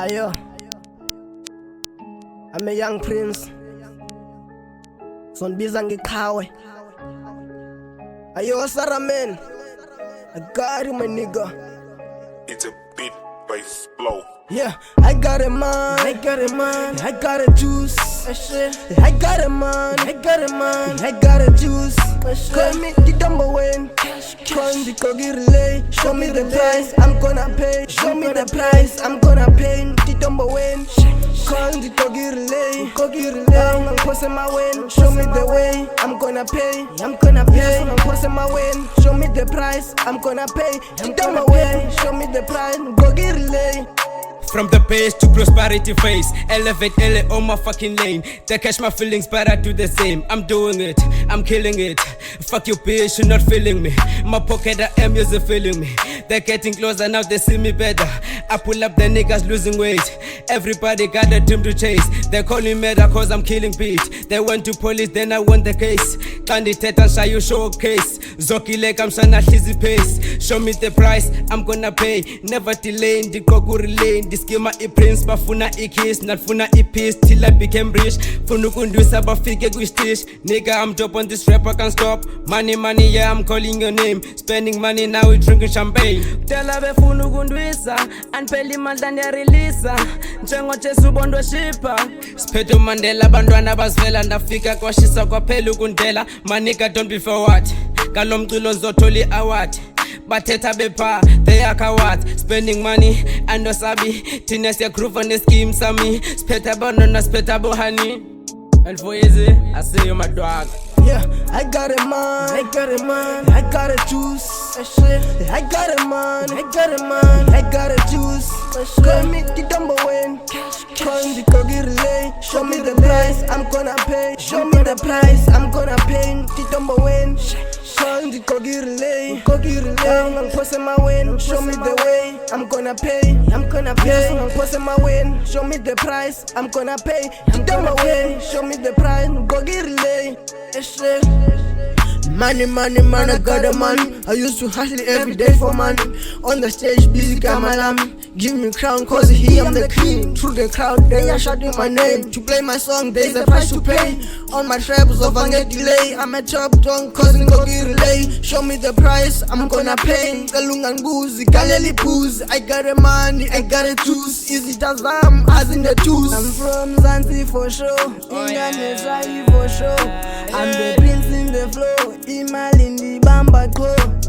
Ayo, I'm a young prince. Son bizangi kawe. Ayo, Sarah man. I got you, my nigga. It's a beat bass flow. Yeah, I got it, man. I got it, man. I got a juice. I got it, man. I got it, man. I got a juice. Call me the number one. Call me the Kogi relay. Show me the price, I'm gonna pay. Show me the price, I'm gonna pay. The number one. Call the Kogi relay. Kogi relay. I'm crossing my way. Show me the way, I'm gonna pay. I'm gonna pay. I'm crossing my way. Show me the price, I'm gonna pay. The number way. Show me the price, Kogi relay. From the base to prosperity phase, elevate LA on my fucking lane. They catch my feelings, but I do the same. I'm doing it, I'm killing it. Fuck you bitch, you're not feeling me. My pocket I am, you're feeling me. They're getting closer, now they see me better. I pull up, the niggas losing weight. Everybody got a dream to chase. They call me murder cause I'm killing beat. They went to police, then I won the case. Candidate and show you showcase. Zoki like I'm trying to easy pace. Show me the price, I'm gonna pay. Never delay, the Goku relay. This game I prince, bafuna kiss, not funa peace till I became rich. Funukundwisa bafike kwistish. Nigga, I'm top on this rap, I can't stop. Money, money, yeah, I'm calling your name. Spending money now, we drinking champagne. Tell her funukundwisa, and peli mandani releasa. Njengo chesu bondo shipa. Speto Mandela, bandwana basvela, ndafika kwa shisa kwa pelu kundela. My nigga, don't be forward. Kalomtulo nzotoli award. Bateta bepa, they are coward. Spending money, and no sabi. Tines ya groove on the scheme, sami. Spetable, no spetable, honey. And for easy, I say you my dog. Yeah, I got it, man. I got it, man. I got a juice. I got it, man. I got it, man. I got a juice. Call me the number one. Call me the Kogi relay. Show me the price, I'm gonna pay. Show me the price, I'm gonna pay. The number one. Call the Kogi relay. Kogi relay. I'm crossing my way. Show me the way, I'm gonna pay. I'm gonna pay. I'm crossing my way. Show me the price, I'm gonna pay. The number way. Show me the price, Kogi relay. Money, money, man, I got a man. I used to hustle every day for money. On the stage, busy Kamalam. Give me crown, cause here I'm the king. Through the crowd, they are shouting my name. To play my song, there's a price to pay. On my tribes of get delay. I'm a top dog, causing Kogi relay. Show me the price, I'm gonna pay. Galungan Guzi, Galeli Poos. I got a money, I got a juice. Easy Tazam, as in the juice. I'm from Zanzi for sure. Indonesia for sure. I'm the prince in the flow. Imal in the Bamba Club.